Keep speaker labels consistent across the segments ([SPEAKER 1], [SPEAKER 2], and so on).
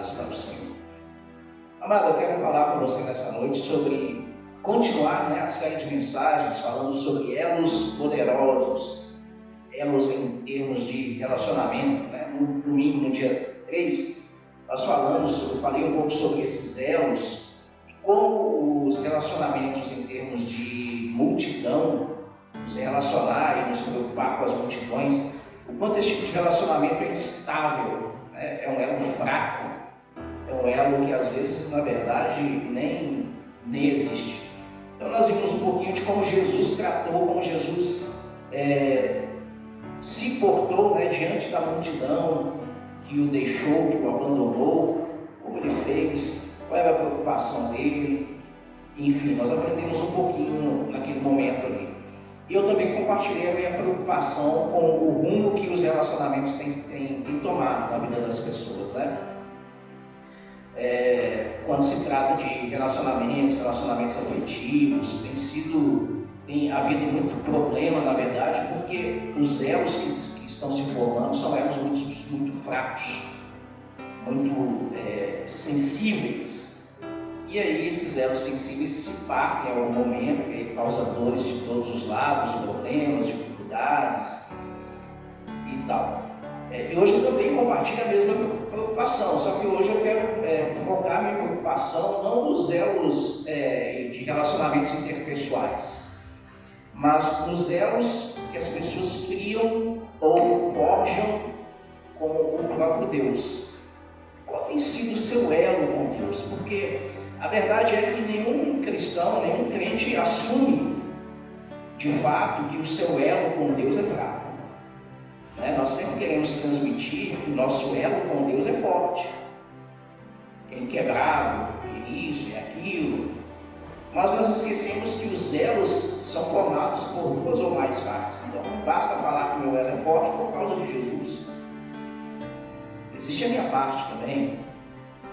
[SPEAKER 1] necessárias para o Senhor. Amado, eu quero falar com você nessa noite sobre continuar a série de mensagens falando sobre elos poderosos, elos em termos de relacionamento. No domingo, no dia 3, eu falei um pouco sobre esses elos e como os relacionamentos em termos de multidão, nos relacionar e nos preocupar com as multidões, o quanto esse tipo de relacionamento é instável, é um elo fraco, é um elo que às vezes, na verdade, nem existe. Então nós vimos um pouquinho de como Jesus tratou, como Jesus se portou diante da multidão que o deixou, que o abandonou, como ele fez, qual era a preocupação dele. Enfim, nós aprendemos um pouquinho naquele momento ali. E eu também compartilhei a minha preocupação com o rumo que os relacionamentos têm tomado na vida das pessoas, quando se trata de relacionamentos afetivos, tem havido muito problema, na verdade, porque os elos que estão se formando são elos muito fracos, muito sensíveis. E aí esses elos sensíveis se partem em algum momento, e aí causa dores de todos os lados, problemas, dificuldades e tal. E hoje eu também compartilho a mesma preocupação, só que hoje eu quero focar minha preocupação não nos elos de relacionamentos interpessoais, mas nos elos que as pessoas criam ou forjam com o próprio Deus. Qual tem sido o seu elo com Deus? Porque a verdade é que nenhum cristão, nenhum crente assume de fato que o seu elo com Deus é fraco. Nós sempre queremos transmitir que o nosso elo com Deus é forte, que é inquebrável, e isso e aquilo. Mas nós esquecemos que os elos são formados por duas ou mais partes. Então não basta falar que o meu elo é forte por causa de Jesus. Existe a minha parte também,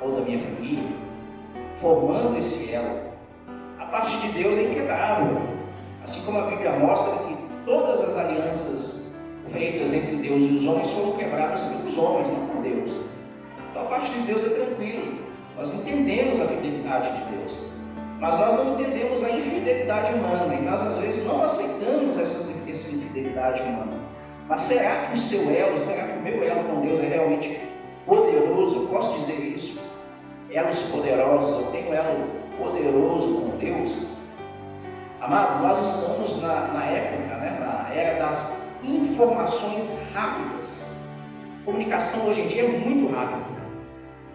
[SPEAKER 1] ou da minha família, formando esse elo. A parte de Deus é inquebrável, assim como a Bíblia mostra que todas as alianças feitas entre Deus e os homens foram quebradas pelos homens, não por Deus. Então a parte de Deus é tranquila, nós entendemos a fidelidade de Deus, mas nós não entendemos a infidelidade humana, e nós às vezes não aceitamos essa infidelidade humana. Mas será que o seu elo, será que o meu elo com Deus é realmente poderoso? Eu posso dizer isso? Elos poderosos, eu tenho elo poderoso com Deus? Amado, nós estamos na época, na era das informações rápidas. A comunicação hoje em dia é muito rápida.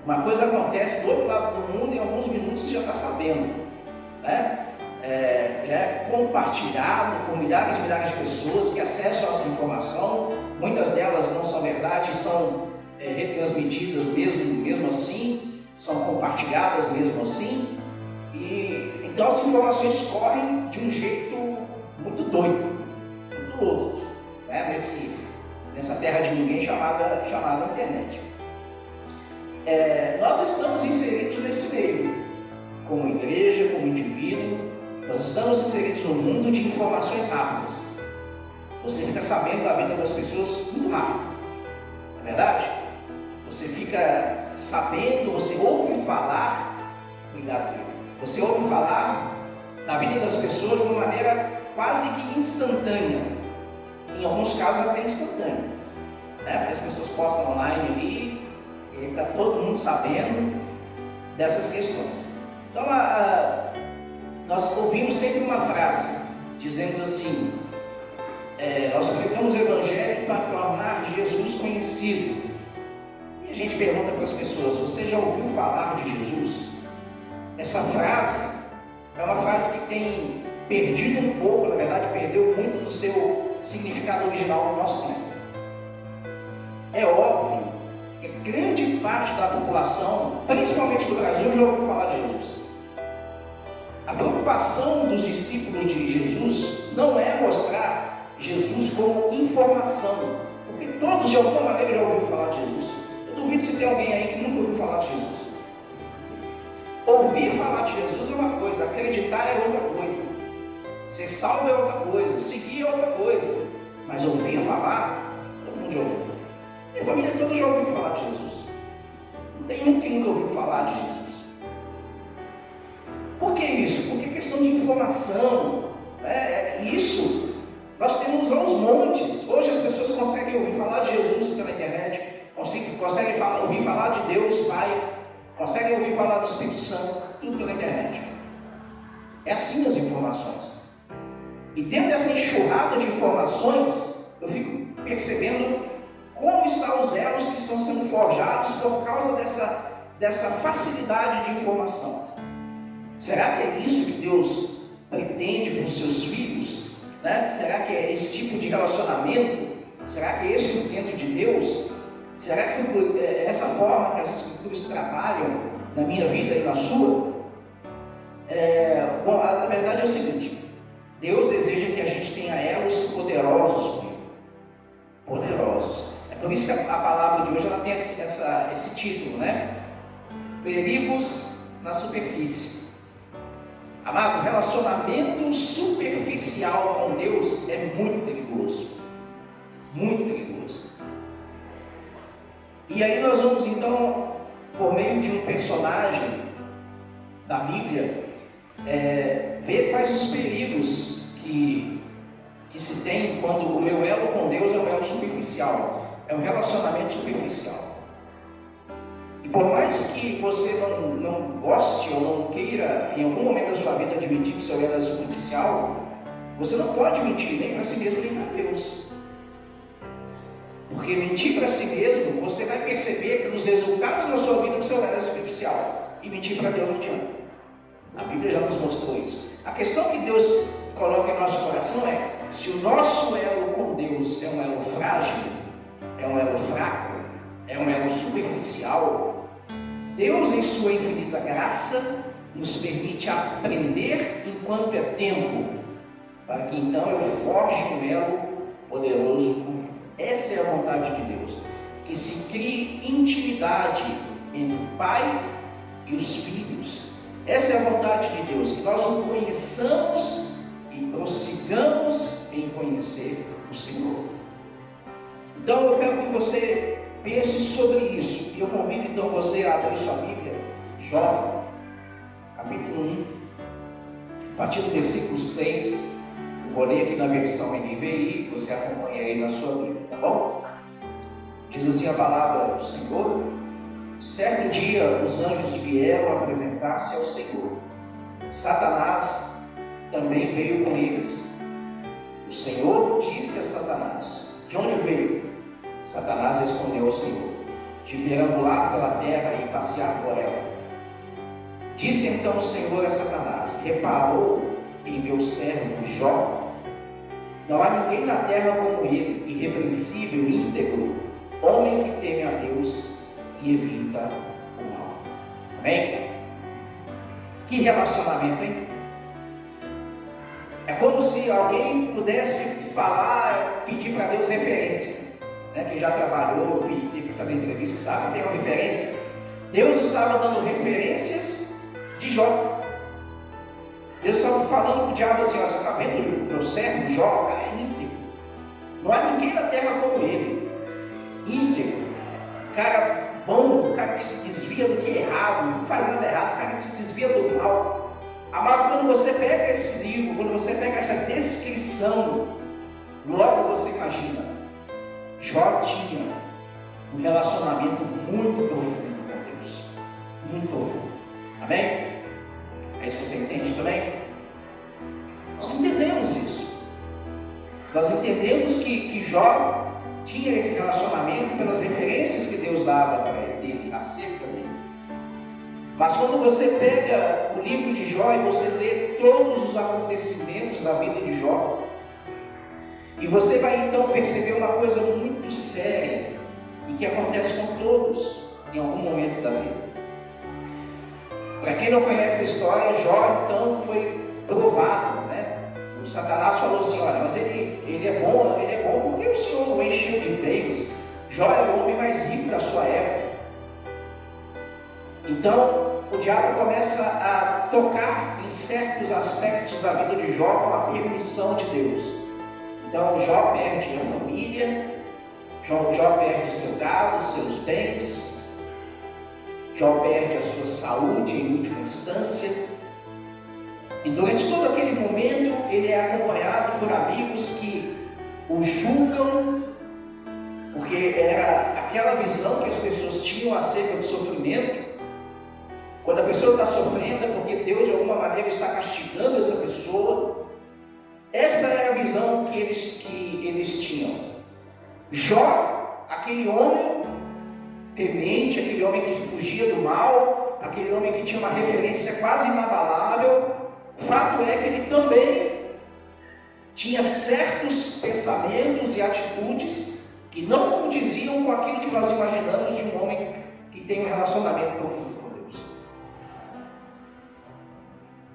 [SPEAKER 1] Uma coisa acontece do outro lado do mundo, em alguns minutos você já está sabendo. Já é compartilhado por milhares e milhares de pessoas que acessam essa informação. Muitas delas não são verdade, são retransmitidas mesmo assim, são compartilhadas mesmo assim. E então as informações correm de um jeito muito doido, muito louco, nessa terra de ninguém chamada internet. Nós estamos inseridos nesse meio, como igreja, como indivíduo. Nós estamos inseridos no mundo de informações rápidas. Você fica sabendo da vida das pessoas muito rápido, não é verdade? Você fica sabendo, você ouve falar, você ouve falar da vida das pessoas de uma maneira quase que instantânea, em alguns casos até instantânea, porque as pessoas postam online ali, e está todo mundo sabendo dessas questões. Então nós ouvimos sempre uma frase, dizendo assim, nós pregamos o Evangelho para tornar Jesus conhecido. E a gente pergunta para as pessoas, você já ouviu falar de Jesus? Essa frase é uma frase que tem perdido um pouco, na verdade perdeu muito do seu significado original no nosso tempo. É óbvio que grande parte da população, principalmente do Brasil, já ouviu falar de Jesus. A preocupação dos discípulos de Jesus não é mostrar Jesus como informação, porque todos de alguma maneira já ouviram falar de Jesus. Eu duvido se tem alguém aí que nunca ouviu falar de Jesus. Ouvir falar de Jesus é uma coisa, acreditar é outra coisa, ser salvo é outra coisa, seguir é outra coisa, mas ouvir falar, todo mundo já ouviu. Minha família toda já ouviu falar de Jesus. Não Tem um que nunca ouviu falar de Jesus. Por que isso? Porque é questão de informação, né? Isso nós temos aos montes. Hoje as pessoas conseguem ouvir falar de Jesus pela internet, conseguem ouvir falar de Deus Pai, conseguem ouvir falar do Espírito Santo, tudo pela internet. É assim as informações. E dentro dessa enxurrada de informações, eu fico percebendo como estão os elos que estão sendo forjados por causa dessa facilidade de informação. Será que é isso que Deus pretende para os seus filhos? Né? Será que é esse tipo de relacionamento? Será que é esse o intento de Deus? Será que foi essa forma que as Escrituras trabalham na minha vida e na sua? Bom, na verdade é o seguinte: Deus deseja que a gente tenha elos poderosos com Ele. Poderosos. É por isso que a palavra de hoje ela tem esse título, né? Perigos na superfície. Amado, relacionamento superficial com Deus é muito perigoso. Muito perigoso. E aí nós vamos então, por meio de um personagem da Bíblia, ver quais os perigos que se tem quando o meu elo com Deus é um elo superficial, é um relacionamento superficial. E por mais que você não goste ou não queira, em algum momento da sua vida, admitir que o seu elo é superficial, você não pode mentir nem para si mesmo nem para Deus. Porque mentir para si mesmo, você vai perceber pelos resultados da sua vida que o seu elo é superficial. E mentir para Deus não adianta. A Bíblia já nos mostrou isso. A questão que Deus coloca em nosso coração é: se o nosso elo com Deus é um elo frágil, é um elo fraco, é um elo superficial, Deus, em sua infinita graça, nos permite aprender enquanto é tempo, para que então eu forje um elo poderoso com Ele. Essa é a vontade de Deus, que se crie intimidade entre o Pai e os filhos. Essa é a vontade de Deus, que nós o conheçamos e prossigamos em conhecer o Senhor. Então eu quero que você pense sobre isso, e eu convido então você a abrir sua Bíblia, Jó, capítulo 1, a partir do versículo 6, eu vou ler aqui na versão NVI, você acompanha aí na sua Bíblia, tá bom? Diz assim a palavra do Senhor: certo dia os anjos vieram apresentar-se ao Senhor. Satanás também veio com eles. O Senhor disse a Satanás: de onde veio? Satanás respondeu ao Senhor: de perambular pela terra e passear por ela. Disse então o Senhor a Satanás: reparou em meu servo Jó? Não há ninguém na terra como ele, irrepreensível, íntegro, homem que teme a Deus e evita o mal. Amém? Que relacionamento, hein? É como se alguém pudesse falar, pedir para Deus referência, né? Quem já trabalhou, teve que fazer entrevista, sabe? Tem uma referência. Deus estava dando referências de Jó. Deus estava falando para o diabo assim: ó, você está vendo o meu servo Jó? O cara é íntegro. Não há ninguém na terra como ele. Íntegro. Cara bom, o cara que se desvia do que é errado, não faz nada errado, o cara que se desvia do mal. Amado, quando você pega esse livro, quando você pega essa descrição, logo você imagina, Jó tinha um relacionamento muito profundo com Deus. Muito profundo. Amém? É isso que você entende também? Nós entendemos isso. Nós entendemos que Jó tinha esse relacionamento pelas referências que Deus dava para ele acerca dele. Mas quando você pega o livro de Jó e você lê todos os acontecimentos da vida de Jó, e você vai então perceber uma coisa muito séria e que acontece com todos em algum momento da vida. Para quem não conhece a história, Jó então foi provado, né? O Satanás falou assim: olha, mas ele é bom porque o Senhor o encheu de bens. Jó era o homem mais rico da sua época. Então o diabo começa a tocar em certos aspectos da vida de Jó com a permissão de Deus. Então Jó perde a família, Jó perde seu gado, seus bens. Jó perde a sua saúde em última instância. E durante todo aquele momento, ele é acompanhado por amigos que o julgam, porque era aquela visão que as pessoas tinham acerca do sofrimento. Quando a pessoa está sofrendo, é porque Deus de alguma maneira está castigando essa pessoa. Essa era a visão que eles tinham. Jó, aquele homem temente, aquele homem que fugia do mal, aquele homem que tinha uma referência quase inabalável, fato é que ele também tinha certos pensamentos e atitudes que não condiziam com aquilo que nós imaginamos de um homem que tem um relacionamento profundo com Deus.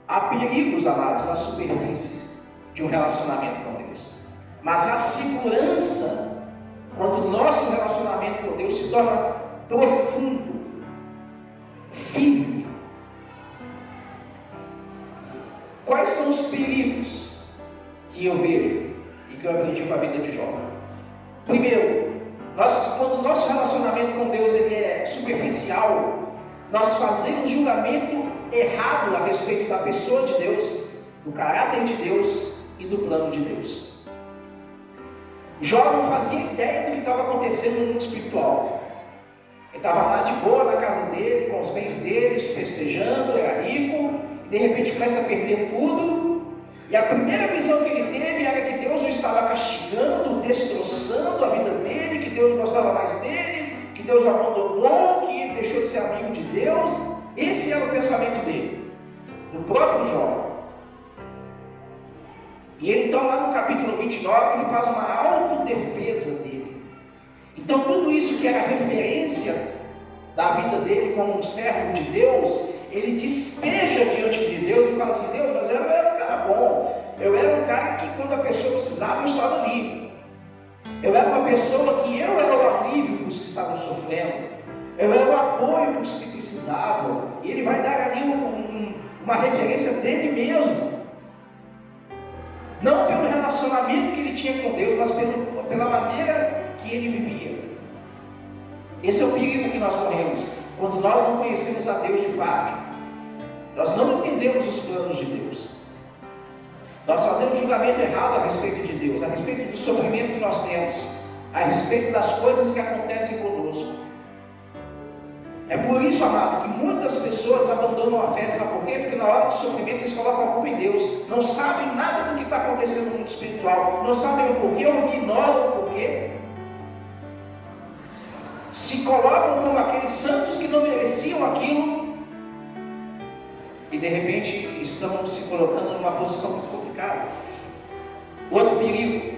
[SPEAKER 1] Há perigos, amados, na superfície de um relacionamento com Deus, mas a segurança, quando o nosso relacionamento com Deus se torna profundo, firme. Quais são os perigos que eu vejo e que eu aprendi com a vida de Jó? Primeiro, quando o nosso relacionamento com Deus ele é superficial, nós fazemos julgamento errado a respeito da pessoa de Deus, do caráter de Deus e do plano de Deus. Jó não fazia ideia do que estava acontecendo no mundo espiritual. Ele estava lá de boa na casa dele, com os bens dele, festejando, era rico, e de repente começa a perder tudo. E a primeira visão que ele teve era que Deus o estava castigando, destroçando a vida dele, que Deus gostava mais dele, que Deus o abandonou, que ele deixou de ser amigo de Deus. Esse era o pensamento dele, do próprio Jó. E ele então lá no capítulo 29, ele faz uma autodefesa dele. Então tudo isso que era referência da vida dele como um servo de Deus, ele despeja diante de Deus e fala assim: Deus, mas eu era um cara bom, eu era um cara que quando a pessoa precisava eu estava ali. Eu era uma pessoa que eu era o alívio para os que estavam sofrendo, eu era o apoio para os que precisavam. E ele vai dar ali uma referência dele mesmo. Não pelo relacionamento que ele tinha com Deus, mas pela maneira que ele vivia. Esse é o perigo que nós corremos quando nós não conhecemos a Deus de fato. Nós não entendemos os planos de Deus. Nós fazemos julgamento errado a respeito de Deus, a respeito do sofrimento que nós temos, a respeito das coisas que acontecem conosco. É por isso, amado, que muitas pessoas abandonam a fé. Sabe por quê? Porque na hora do sofrimento eles colocam a culpa em Deus. Não sabem nada do que está acontecendo no mundo espiritual. Não sabem o porquê ou ignoram o porquê. Se colocam como aqueles santos que não mereciam aquilo. E de repente estão se colocando numa posição muito complicada. Outro perigo.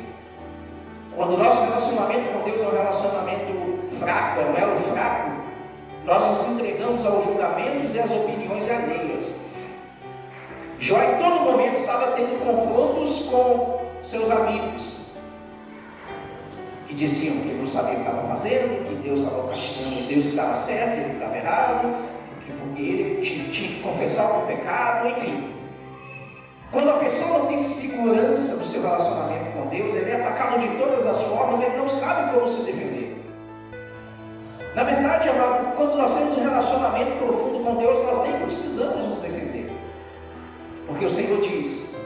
[SPEAKER 1] Quando o nosso relacionamento com Deus é um relacionamento fraco, é um elo fraco, nós nos entregamos aos julgamentos e às opiniões alheias. Jó em todo momento estava tendo confrontos com seus amigos, que diziam que ele não sabia o que estava fazendo, que Deus estava castigando, Deus que estava certo, ele que estava errado, porque ele tinha que confessar o pecado, enfim. Quando a pessoa não tem segurança do seu relacionamento com Deus, ele é atacado de todas as formas, ele não sabe como se defender. Na verdade, amado, quando nós temos um relacionamento profundo com Deus, nós nem precisamos nos defender. Porque o Senhor diz: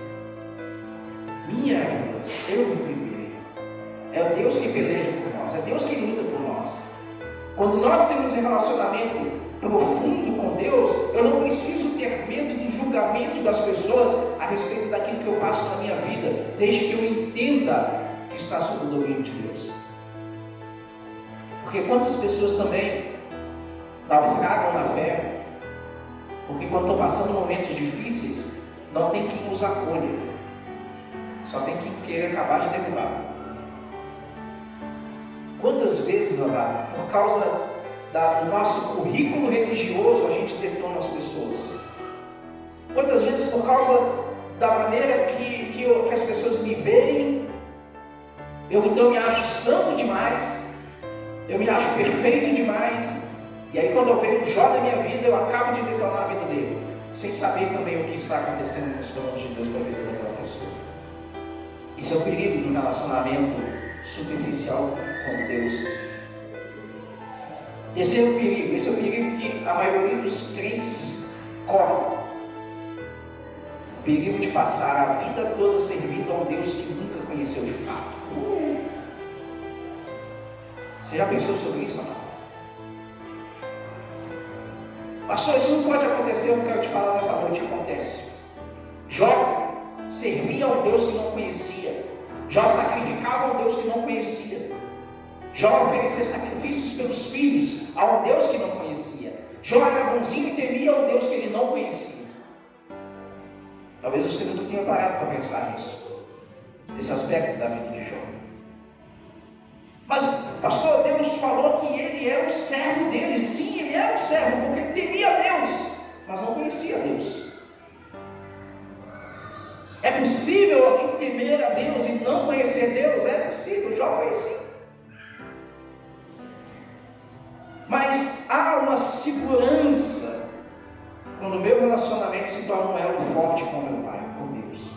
[SPEAKER 1] minha vingança, eu me primeirei. É o Deus que peleja por nós, é Deus que luta por nós. Quando nós temos um relacionamento profundo com Deus, eu não preciso ter medo do julgamento das pessoas a respeito daquilo que eu passo na minha vida, desde que eu entenda que está sob o domínio de Deus. Porque quantas pessoas também naufragam na fé, porque quando estão passando momentos difíceis, não tem quem os acolha, só tem quem queira acabar de derrubar. Quantas vezes, amado, por causa do nosso currículo religioso, a gente detona as pessoas? Quantas vezes por causa da maneira que as pessoas me veem, eu então me acho santo demais, eu me acho perfeito demais, e aí quando eu vejo o Jó da minha vida, eu acabo de detonar a vida dele, sem saber também o que está acontecendo nos planos de Deus para a vida daquela pessoa. Isso é o perigo de um relacionamento superficial com Deus. Terceiro perigo, esse é o perigo que a maioria dos crentes corre. O perigo de passar a vida toda servindo a um Deus que nunca conheceu de fato. Você já pensou sobre isso, amado? Pastor, isso não pode acontecer, eu quero te falar nessa noite, acontece. Jó servia a um Deus que não conhecia. Jó sacrificava a um Deus que não conhecia. Jó oferecia sacrifícios pelos filhos a um Deus que não conhecia. Jó era bonzinho e temia um Deus que ele não conhecia. Talvez você nunca tenha parado para pensar nisso, nesse aspecto da vida de Jó. Mas, pastor, Deus falou que ele era o servo dele. Sim, ele era o servo, porque ele temia a Deus, mas não conhecia a Deus. É possível alguém temer a Deus e não conhecer Deus? É possível, Jó foi assim. Mas há uma segurança quando o meu relacionamento se torna um elo forte com o meu Pai, com Deus.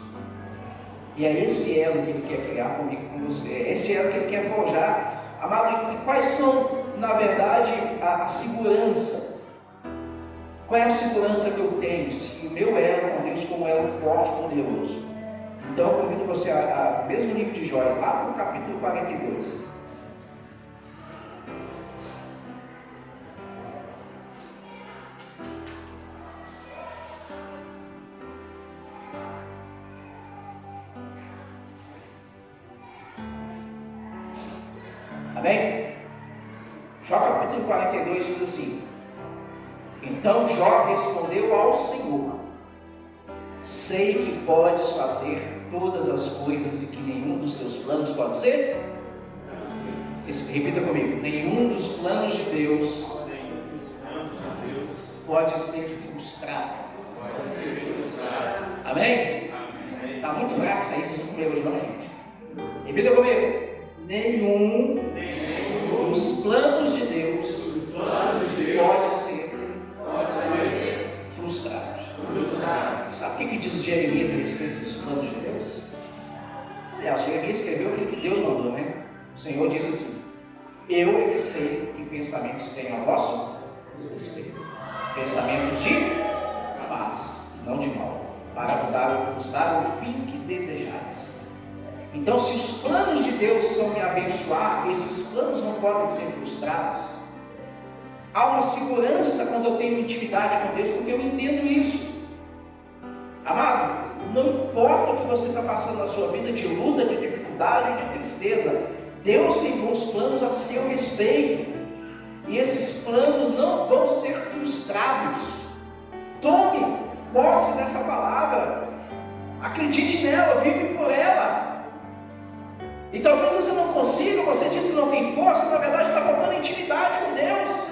[SPEAKER 1] E é esse elo que Ele quer criar comigo e com você. É esse elo que Ele quer forjar. Amado, e quais são, na verdade, a segurança? Qual é a segurança que eu tenho? Se o meu elo com Deus como um elo forte, poderoso. Então eu convido você a mesmo livro de Jó, lá no capítulo 42. Amém? Jó capítulo 42 diz assim: Então Jó respondeu ao Senhor: Sei que podes fazer todas as coisas e que nenhum dos teus planos pode ser. Repita comigo: nenhum dos planos de Deus pode ser frustrado. Amém? Está muito fraco isso aí, vocês não comeram hoje não, gente. Repita comigo: nenhum dos planos de Deus pode ser frustrado. Sabe o que diz Jeremias a respeito dos planos de Deus? Aliás, Jeremias escreveu aquilo que Deus mandou, né? O Senhor disse assim: Eu é que sei que pensamentos tenho a vosso respeito, pensamentos de paz, não de mal, para vos dar o fim que desejais. Então, se os planos de Deus são me abençoar, esses planos não podem ser frustrados. Há uma segurança quando eu tenho intimidade com Deus, porque eu entendo isso. Amado, não importa o que você está passando na sua vida, de luta, de dificuldade, de tristeza, Deus tem bons planos a seu respeito. E esses planos não vão ser frustrados. Tome posse dessa palavra. Acredite nela, vive por ela. E talvez você não consiga, você diz que não tem força, na verdade está faltando intimidade com Deus.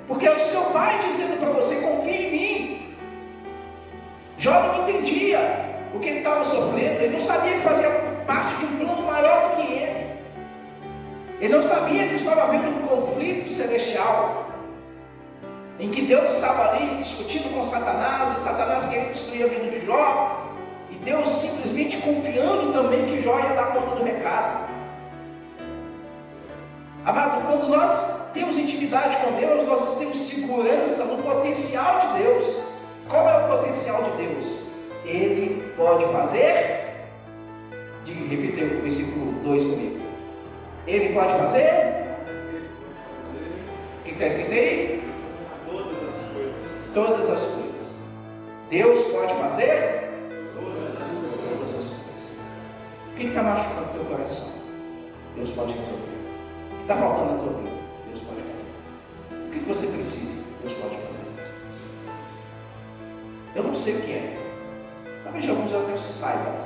[SPEAKER 1] Porque é o seu Pai dizendo para você: confia em mim. Jó não entendia o que ele estava sofrendo, ele não sabia que fazia parte de um plano maior do que ele. Ele não sabia que estava havendo um conflito celestial, em que Deus estava ali discutindo com Satanás, e Satanás queria destruir a vida de Jó, e Deus simplesmente confiando também que Jó ia dar conta do recado. Amado, quando nós temos intimidade com Deus, nós temos segurança no potencial de Deus. Qual é o potencial de Deus? Ele pode fazer, repita o versículo 2 comigo. Ele pode fazer? O que está escrito aí?
[SPEAKER 2] Todas as coisas.
[SPEAKER 1] Todas as coisas. Deus pode fazer? Todas as coisas. O que está machucando o teu coração? Deus pode resolver. O que está faltando na tua vida? Deus pode fazer. O que você precisa? Deus pode fazer. Eu não sei o que é. Talvez alguns até saibam.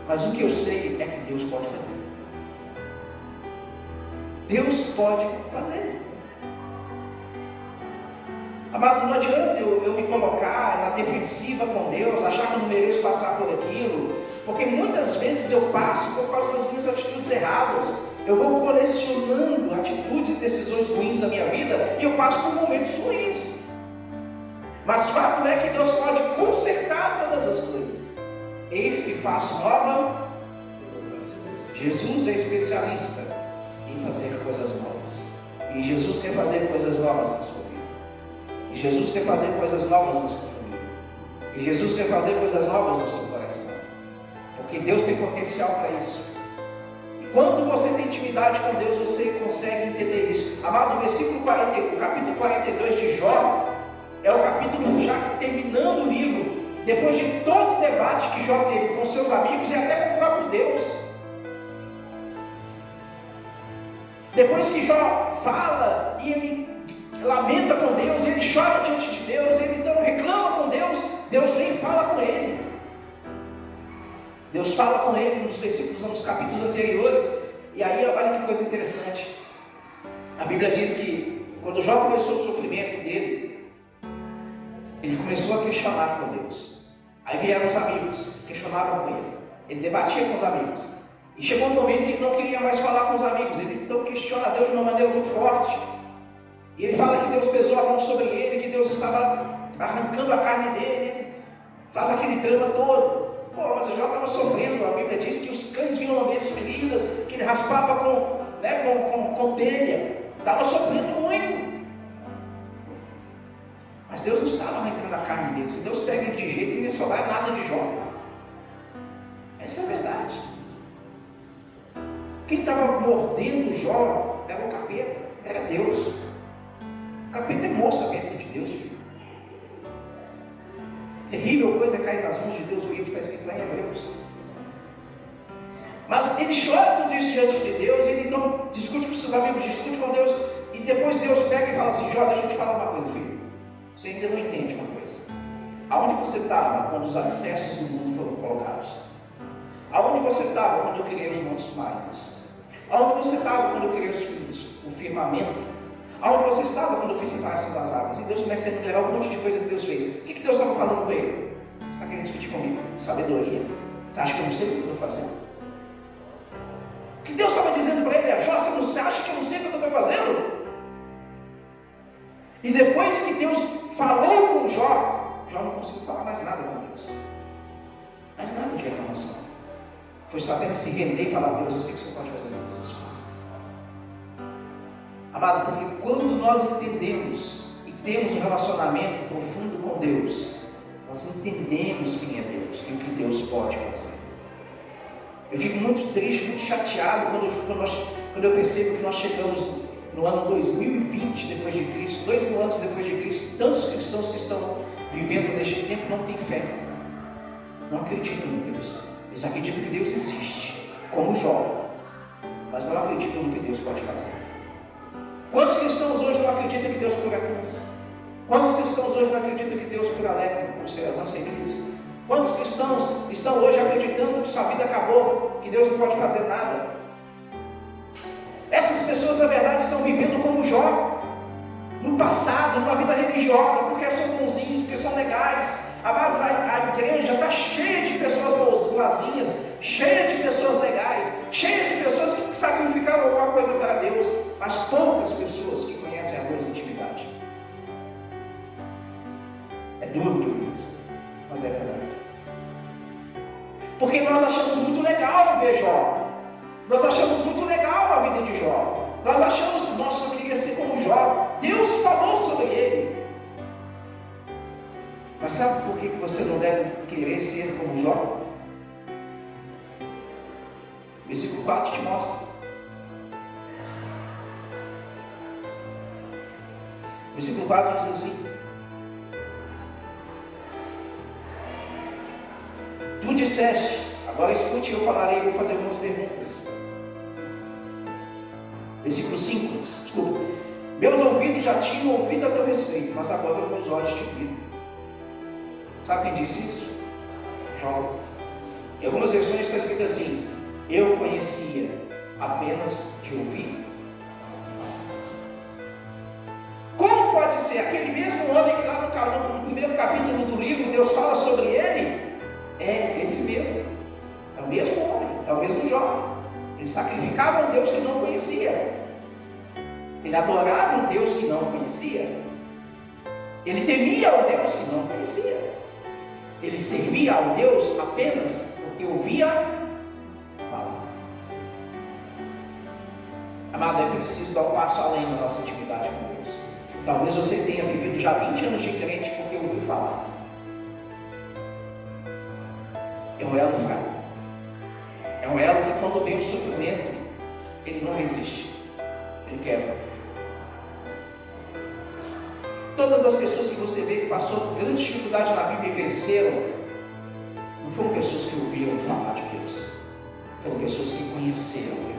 [SPEAKER 1] Mas o que eu sei é que Deus pode fazer. Deus pode fazer. Amado, não adianta eu me colocar na defensiva com Deus, achar que eu não mereço passar por aquilo, porque muitas vezes eu passo por causa das minhas atitudes erradas. Eu vou colecionando atitudes e decisões ruins na minha vida e eu passo por momentos ruins. Mas fato é que Deus pode consertar todas as coisas. Eis que faço nova. Jesus é especialista em fazer coisas novas. E Jesus quer fazer coisas novas na sua vida. E Jesus quer fazer coisas novas na sua família. E Jesus quer fazer coisas novas no seu coração. Porque Deus tem potencial para isso. E quando você tem intimidade com Deus, você consegue entender isso. Amado, o capítulo 42 de Jó é o capítulo já terminando o livro, depois de todo o debate que Jó teve com seus amigos e até com o próprio Deus. Depois que Jó fala e ele lamenta com Deus, ele chora diante de Deus, ele então reclama com Deus, Deus vem e fala com ele. Deus fala com ele nos versículos, nos capítulos anteriores, e aí olha que coisa interessante. A Bíblia diz que quando Jó começou o sofrimento dele, ele começou a questionar com Deus. Aí vieram os amigos, questionavam com ele. Ele debatia com os amigos. E chegou um momento que ele não queria mais falar com os amigos. Ele então questiona Deus de uma maneira muito forte. E ele fala que Deus pesou a mão sobre ele, que Deus estava arrancando a carne dele. Faz aquele drama todo. Pô, mas o Jó estava sofrendo. A Bíblia diz que os cães vinham lamber as feridas, que ele raspava com telha. Estava sofrendo muito. Mas Deus não estava arrancando a carne dele. Se Deus pega ele de jeito, ele não sobrar nada de Jó. Essa é a verdade. Quem estava mordendo Jó era o capeta, era Deus. O capeta é moça perto de Deus, filho. Terrível coisa é cair nas mãos de Deus vivo, está escrito lá em Hebreus. Mas ele chora tudo isso diante de Deus, ele então discute com seus amigos, discute com Deus, e depois Deus pega e fala assim: Jó, deixa eu te falar uma coisa, filho. Você ainda não entende uma coisa. Aonde você estava quando os alicerces do mundo foram colocados? Aonde você estava quando eu criei os montes marinhos? Aonde você estava quando eu criei o firmamento? Aonde você estava quando eu fiz separação das águas? E Deus começa a enumerar um monte de coisa que Deus fez. O que Deus estava falando com ele? Você está querendo discutir comigo? Sabedoria? Você acha que eu não sei o que eu estou fazendo? O que Deus estava dizendo para ele é: Jó, você acha que eu não sei o que eu estou fazendo? E depois que Deus falou com Jó, Jó não conseguiu falar mais nada com Deus. Mais nada de reclamação. Foi só apenas se render e falar: Deus, eu sei que você pode fazer coisas boas. Amado, porque quando nós entendemos e temos um relacionamento profundo com Deus, nós entendemos quem é Deus e o que Deus pode fazer. Eu fico muito triste, muito chateado quando eu percebo que nós chegamos no ano 2020 depois de Cristo, 2000 anos depois de Cristo, tantos cristãos que estão vivendo neste tempo não têm fé, não acreditam em Deus. Eles acreditam que Deus existe, como Jó, mas não acreditam no que Deus pode fazer. Quantos cristãos hoje não acreditam que Deus cura câncer? Quantos cristãos hoje não acreditam que Deus cura lepra, ou seja, câncer e crise? Quantos cristãos estão hoje acreditando que sua vida acabou, que Deus não pode fazer nada? Essas pessoas, na verdade, estão vivendo como Jó, no passado, numa vida religiosa, porque são bonzinhos, porque são legais. Amados, a igreja está cheia de pessoas boazinhas, cheia de pessoas legais, cheia de pessoas que sacrificaram alguma coisa para Deus, mas poucas pessoas que conhecem a Deus em intimidade. É duro de ouvir isso, mas é verdade. Porque nós achamos muito legal ver Jó, nós achamos muito legal a vida de Jó, nós achamos que nossa, eu queria ser como Jó. Deus falou sobre ele. Mas sabe por que você não deve querer ser como Jó? O versículo 4 te mostra. O versículo 4 diz assim: Tu disseste, agora escute, eu falarei, vou fazer algumas perguntas. Versículo 5, desculpa. Meus ouvidos já tinham ouvido a teu respeito, mas agora os meus olhos te viram. Sabe quem disse isso? Jó. Em algumas versões está escrito assim: eu conhecia apenas de ouvir. Como pode ser aquele mesmo homem que lá no primeiro capítulo do livro Deus fala sobre ele? É esse mesmo. É o mesmo homem, é o mesmo Jó. Ele sacrificava um Deus que não conhecia. Ele adorava um Deus que não conhecia. Ele temia o Deus que não conhecia. Ele servia ao Deus apenas porque ouvia falar. Amado, é preciso dar um passo além na nossa intimidade com Deus. Talvez você tenha vivido já 20 anos de crente porque ouviu falar. É um elo fraco. É um elo que quando vem o sofrimento, ele não resiste. Ele quebra. Todas as pessoas que você vê que passou grande dificuldade na Bíblia e venceram, não foram pessoas que ouviram falar de Deus. Foram pessoas que conheceram Deus.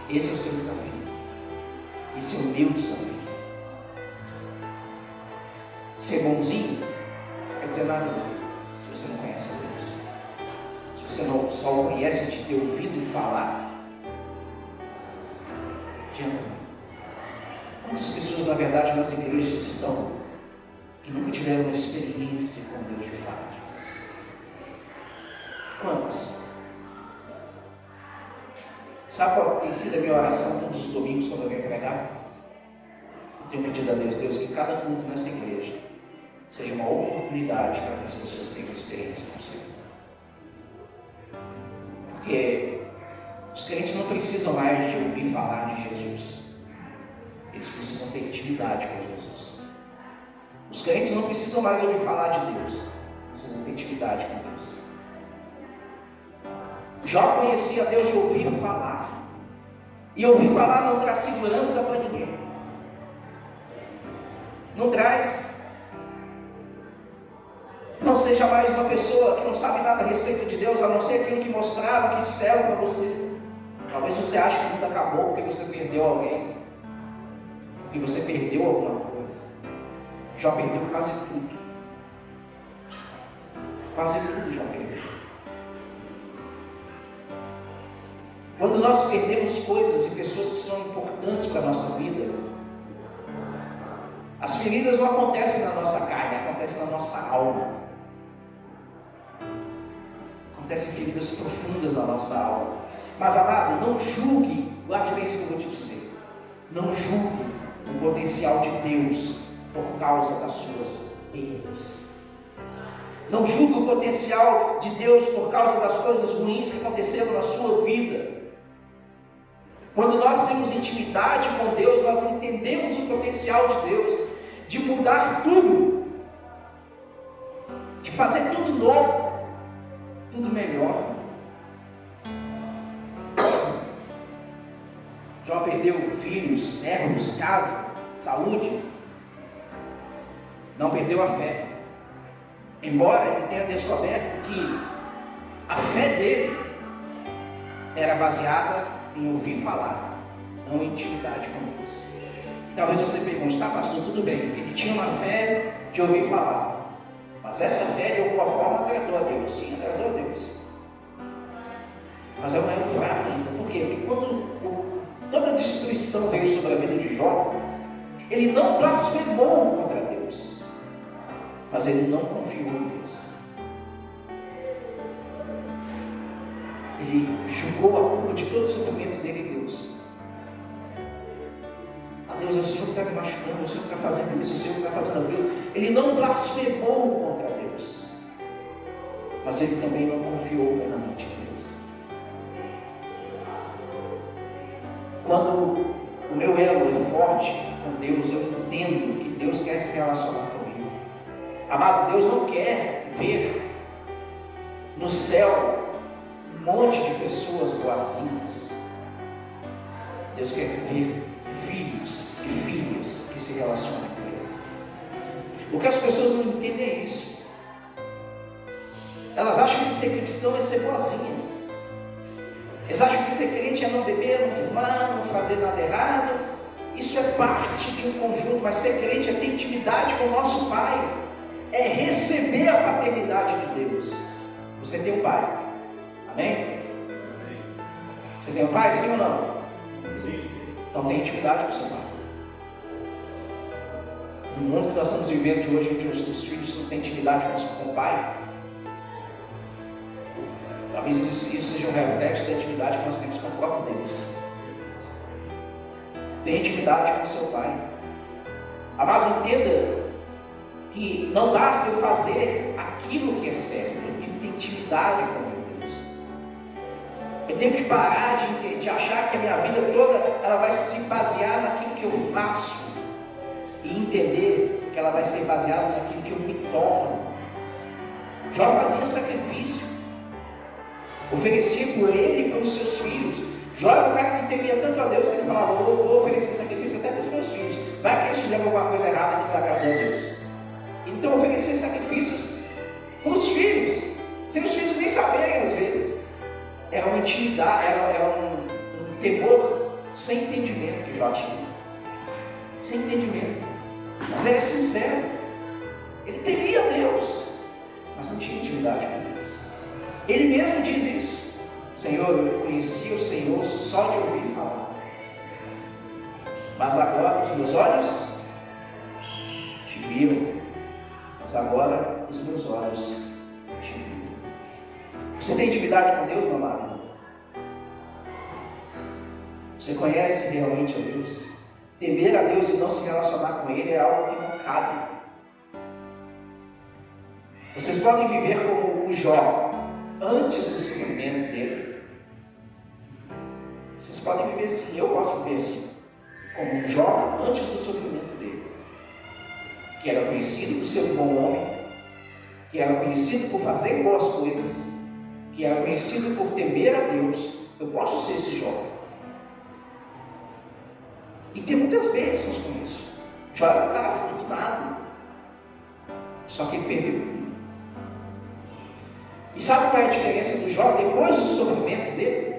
[SPEAKER 1] Esse é o seu desafio. Esse é o meu desafio. Ser bonzinho não quer dizer nada se você não conhece a Deus. Se você não só conhece de ter ouvido falar, adianta. Quantas pessoas, na verdade, nas igrejas estão que nunca tiveram uma experiência com Deus de fato? Quantas? Sabe qual tem sido a minha oração todos os domingos quando eu venho pregar? Eu tenho pedido a Deus, Deus, que cada culto nessa igreja seja uma oportunidade para que as pessoas tenham uma experiência com o Senhor. Porque os crentes não precisam mais de ouvir falar de Jesus. Eles precisam ter intimidade com Jesus. Os crentes não precisam mais ouvir falar de Deus. Precisam ter intimidade com Deus. Jó conhecia Deus de ouvir falar. E ouvir falar não traz segurança para ninguém. Não traz. Não seja mais uma pessoa que não sabe nada a respeito de Deus, a não ser aquilo que mostraram, que disseram para você. Talvez você ache que o mundo acabou porque você perdeu alguém. Porque você perdeu alguma coisa. Jó perdeu quase tudo. Quase tudo Jó perdeu. Quando nós perdemos coisas e pessoas que são importantes para a nossa vida, as feridas não acontecem na nossa carne, acontecem na nossa alma. Acontecem feridas profundas na nossa alma. Mas, amado, não julgue, guarde bem isso que eu vou te dizer. Não julgue o potencial de Deus por causa das suas perdas. Não julgue o potencial de Deus por causa das coisas ruins que aconteceram na sua vida. Quando nós temos intimidade com Deus, nós entendemos o potencial de Deus de mudar tudo, de fazer tudo novo, tudo melhor. Jó perdeu filhos, servos, casa, saúde. Não perdeu a fé. Embora ele tenha descoberto que a fé dele era baseada em ouvir falar, não em intimidade com Deus. E talvez você pergunte, tá, pastor, tudo bem, ele tinha uma fé de ouvir falar, mas essa fé de alguma forma agradou a Deus. Sim, agradou a Deus. Mas é um elo fraco ainda. Por quê? Porque quando toda a destruição veio sobre a vida de Jó, ele não blasfemou contra Deus, mas ele não confiou em Deus. Ele julgou a culpa de todo o sofrimento dele em Deus. Ah, Deus, é o Senhor que está me machucando, é o Senhor que está fazendo isso, é o Senhor que está fazendo aquilo. Ele não blasfemou contra Deus, mas ele também não confiou plenamente em Deus. Quando o meu elo é forte com Deus, eu entendo que Deus quer se relacionar comigo. Amado, Deus não quer ver no céu um monte de pessoas boazinhas. Deus quer ver filhos e filhas que se relacionam com Ele. O que as pessoas não entendem é isso. Elas acham que ser cristão é ser boazinha. Eles acham que ser crente é não beber, não fumar, não fazer nada errado. Isso é parte de um conjunto, mas ser crente é ter intimidade com o nosso Pai. É receber a paternidade de Deus. Você tem um pai. Amém? Você tem um pai, sim ou não?
[SPEAKER 2] Sim.
[SPEAKER 1] Então tem intimidade com o seu pai. No mundo que nós estamos vivendo de hoje, onde os filhos não têm intimidade com o pai, talvez isso seja um reflexo da intimidade que nós temos com o próprio Deus. Tenha intimidade com o seu pai. Amado, entenda que não basta eu fazer aquilo que é certo, eu tenho que ter intimidade com o meu Deus. Eu tenho que parar de achar que a minha vida toda ela vai se basear naquilo que eu faço e entender que ela vai ser baseada naquilo que eu me torno. Jó fazia sacrifício, oferecia por ele e pelos seus filhos. Jó era um cara que temia tanto a Deus que ele falava: eu vou oferecer sacrifício até para os meus filhos. Vai que eles fizeram alguma coisa errada que desagradou a Deus. Então oferecer sacrifícios para os filhos, sem os filhos nem saberem às vezes. Era uma intimidade, era um temor sem entendimento que Jó tinha. Sem entendimento. Mas era sincero. Ele temia Deus, mas não tinha intimidade com Deus. Ele mesmo diz isso: Senhor, eu conhecia o Senhor só de ouvir falar, mas agora os meus olhos te viram, mas agora os meus olhos te viram. Você tem intimidade com Deus, meu amado? Você conhece realmente a Deus? Temer a Deus e não se relacionar com Ele é algo que não cabe. Vocês podem viver como o Jó antes do sofrimento dele. Vocês podem viver assim, eu posso viver assim, como o Jó antes do sofrimento dele, que era conhecido por ser um bom homem, que era conhecido por fazer boas coisas, que era conhecido por temer a Deus. Eu posso ser esse Jó. E tem muitas bênçãos com isso. Jó era um cara afortunado, só que ele perdeu. E sabe qual é a diferença do Jó depois do sofrimento dele?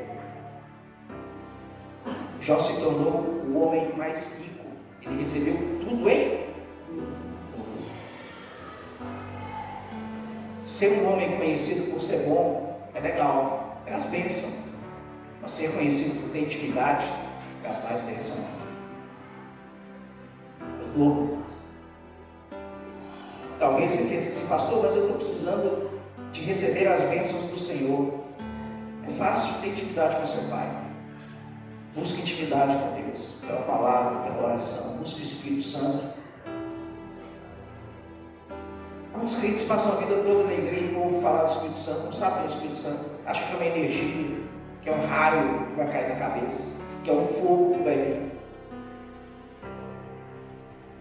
[SPEAKER 1] Jó se tornou o homem mais rico. Ele recebeu tudo em tudo. Ser um homem conhecido por ser bom é legal, traz bênção. Mas ser conhecido por ter intimidade traz mais bênção. O dobro. Talvez você pense assim: pastor, mas eu estou precisando de receber as bênçãos do Senhor. É fácil ter intimidade com seu Pai. Busque intimidade com Deus, pela palavra, pela oração. Busque o Espírito Santo. Alguns crentes passam a vida toda na igreja e não ouvem falar do Espírito Santo, não sabem do Espírito Santo, acham que é uma energia, que é um raio que vai cair na cabeça, que é um fogo que vai vir.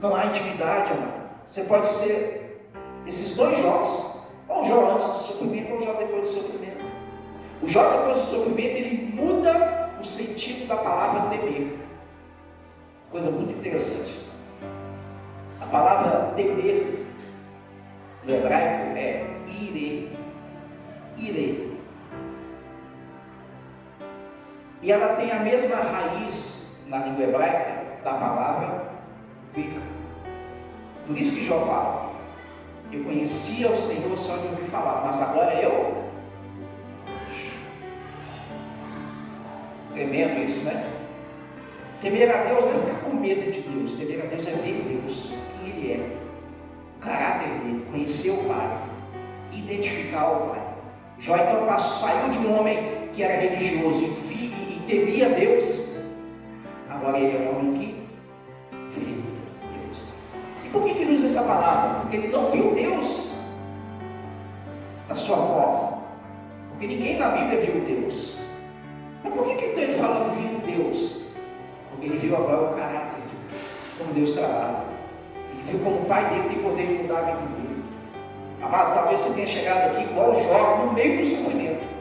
[SPEAKER 1] Não há intimidade, amado. Você pode ser esses dois Jós. Ou o Jó antes do sofrimento, ou o Jó depois do sofrimento. O Jó depois do sofrimento, ele muda o sentido da palavra temer. Coisa muito interessante. A palavra temer, no hebraico, é ire. Ire. E ela tem a mesma raiz na língua hebraica da palavra ver. Por isso que Jó fala: eu conhecia o Senhor só de ouvir falar, mas agora eu... Tremendo isso, né? Temer a Deus não é ficar com medo de Deus. Temer a Deus é ver Deus, quem Ele é, o caráter dele, conhecer o Pai, identificar o Pai. Jó então saiu de um homem que era religioso e temia Deus. Agora ele é um homem que vê Deus. E por que ele usa essa palavra? Porque ele não viu Deus da sua forma. Porque ninguém na Bíblia viu Deus. Mas por que então ele fala viu Deus? Porque ele viu agora o caráter de Deus, como Deus trabalha. Ele viu como o Pai dele tem poder de mudar a vida dele. Amado, talvez você tenha chegado aqui igual Jó, no meio do sofrimento.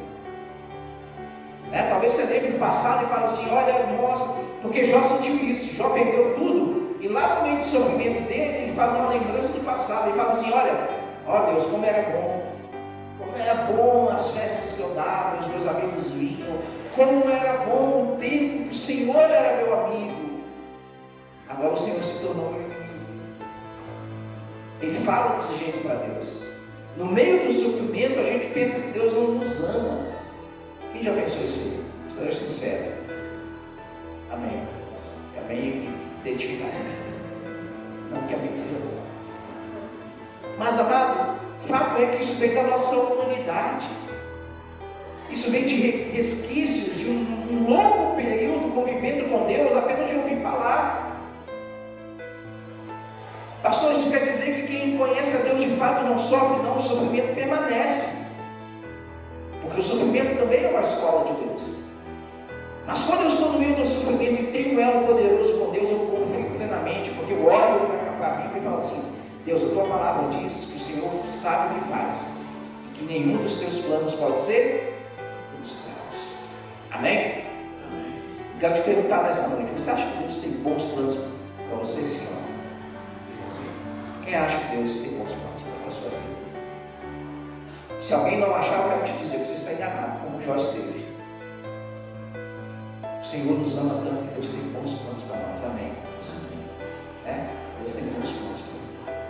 [SPEAKER 1] Talvez você lembre do passado e fale assim: olha, nossa, porque Jó sentiu isso, Jó perdeu tudo, e lá no meio do sofrimento dele, ele faz uma lembrança do passado, e fala assim: olha, ó Deus, como era bom as festas que eu dava, os meus amigos vinham, como era bom o tempo que o Senhor era meu amigo. Agora o Senhor se tornou meu inimigo. Ele fala desse jeito para Deus. No meio do sofrimento, a gente pensa que Deus não nos ama. Quem já pensou isso? Seja sincero. Amém. Amém. Identificar. Não que amém seja bom. Mas, amado, o fato é que isso vem da nossa humanidade. Isso vem de resquícios de um longo período convivendo com Deus, apenas de ouvir falar. Pastor, isso quer dizer que quem conhece a Deus de fato não sofre? Não, o sofrimento permanece. Porque o sofrimento também é uma escola de Deus. Mas quando eu estou no meio do sofrimento e tenho um elo poderoso com Deus, eu confio plenamente, porque eu olho para a Bíblia e falo assim: Deus, a tua palavra diz que o Senhor sabe o que faz, e que nenhum dos teus planos pode ser frustrados. Amém? Quero te perguntar nessa noite: você acha que Deus tem bons planos para você, Senhor? Quem acha que Deus tem bons planos para a sua vida? Se alguém não achar, eu quero te dizer que você está enganado, como Jó esteve. O Senhor nos ama tanto que Deus tem bons planos para nós. Amém? Deus tem bons planos para nós.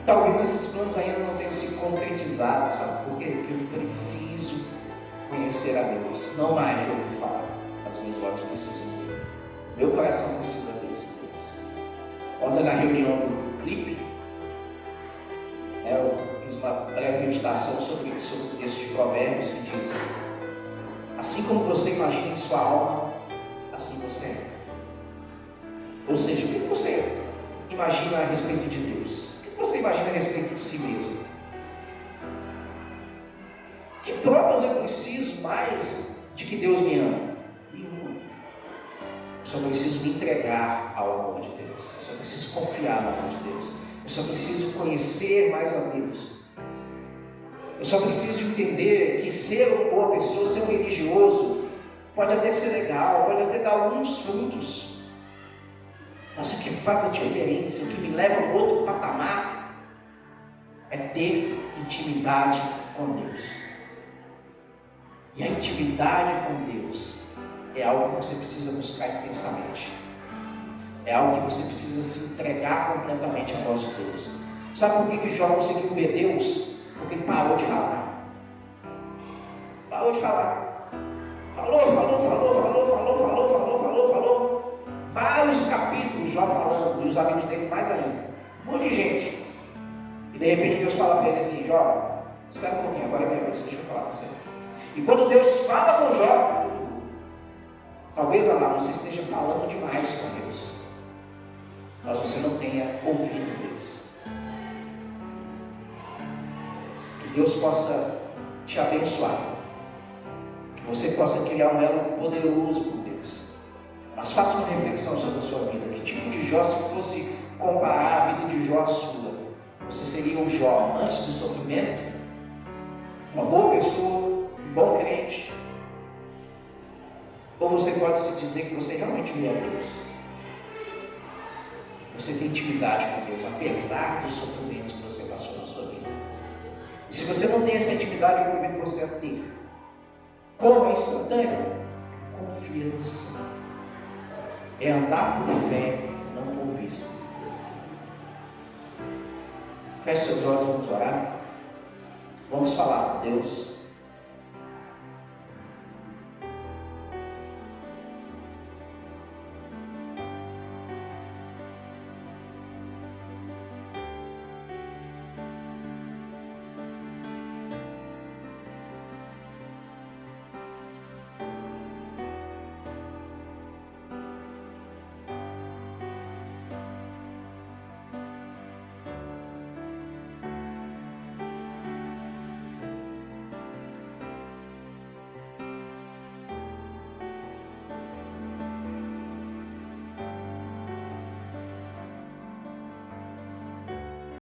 [SPEAKER 1] Talvez esses planos ainda não tenham se concretizado, sabe por quê? Porque eu preciso conhecer a Deus. Não mais de ouvir falar. Os meus olhos precisam ver. Meu coração precisa ver esse Deus. Ontem na reunião do clipe, eu fiz uma breve meditação sobre o texto de Provérbios que diz: assim como você imagina em sua alma, assim você é. Ou seja, o que você imagina a respeito de Deus? O que você imagina a respeito de si mesmo? Que provas eu preciso mais de que Deus me ama? Nenhuma. Eu só preciso me entregar ao amor de Deus. Eu só preciso confiar no amor de Deus. Eu só preciso conhecer mais a Deus. Eu só preciso entender que ser uma boa pessoa, ser um religioso, pode até ser legal, pode até dar alguns frutos. Mas o que faz a diferença, o que me leva a outro patamar, é ter intimidade com Deus. E a intimidade com Deus é algo que você precisa buscar intensamente. É algo que você precisa se entregar completamente à voz de Deus. Sabe por que Jó conseguiu ver Deus? Porque ele parou de falar. Parou de falar. Falou. Vários capítulos Jó falando, e os amigos dele mais ainda. Um monte de gente. E de repente Deus fala para ele assim: Jó, espera um pouquinho, agora é minha vez, deixa eu falar com você. E quando Deus fala com Jó, talvez você esteja falando demais com Deus, mas você não tenha ouvido Deus. Que Deus possa te abençoar, que você possa criar um elo poderoso com Deus. Mas faça uma reflexão sobre a sua vida. Que tipo de Jó, se fosse comparar a vida de Jó à sua, você seria um Jó antes do sofrimento, uma boa pessoa, um bom crente, ou você pode se dizer que você realmente vê a Deus? Você tem intimidade com Deus, apesar dos sofrimentos que você passou na sua vida. E se você não tem essa intimidade, eu convido você a ter. Como é instantâneo? Confiança. É andar por fé, não por vista. Feche seus olhos, vamos orar. Vamos falar com Deus.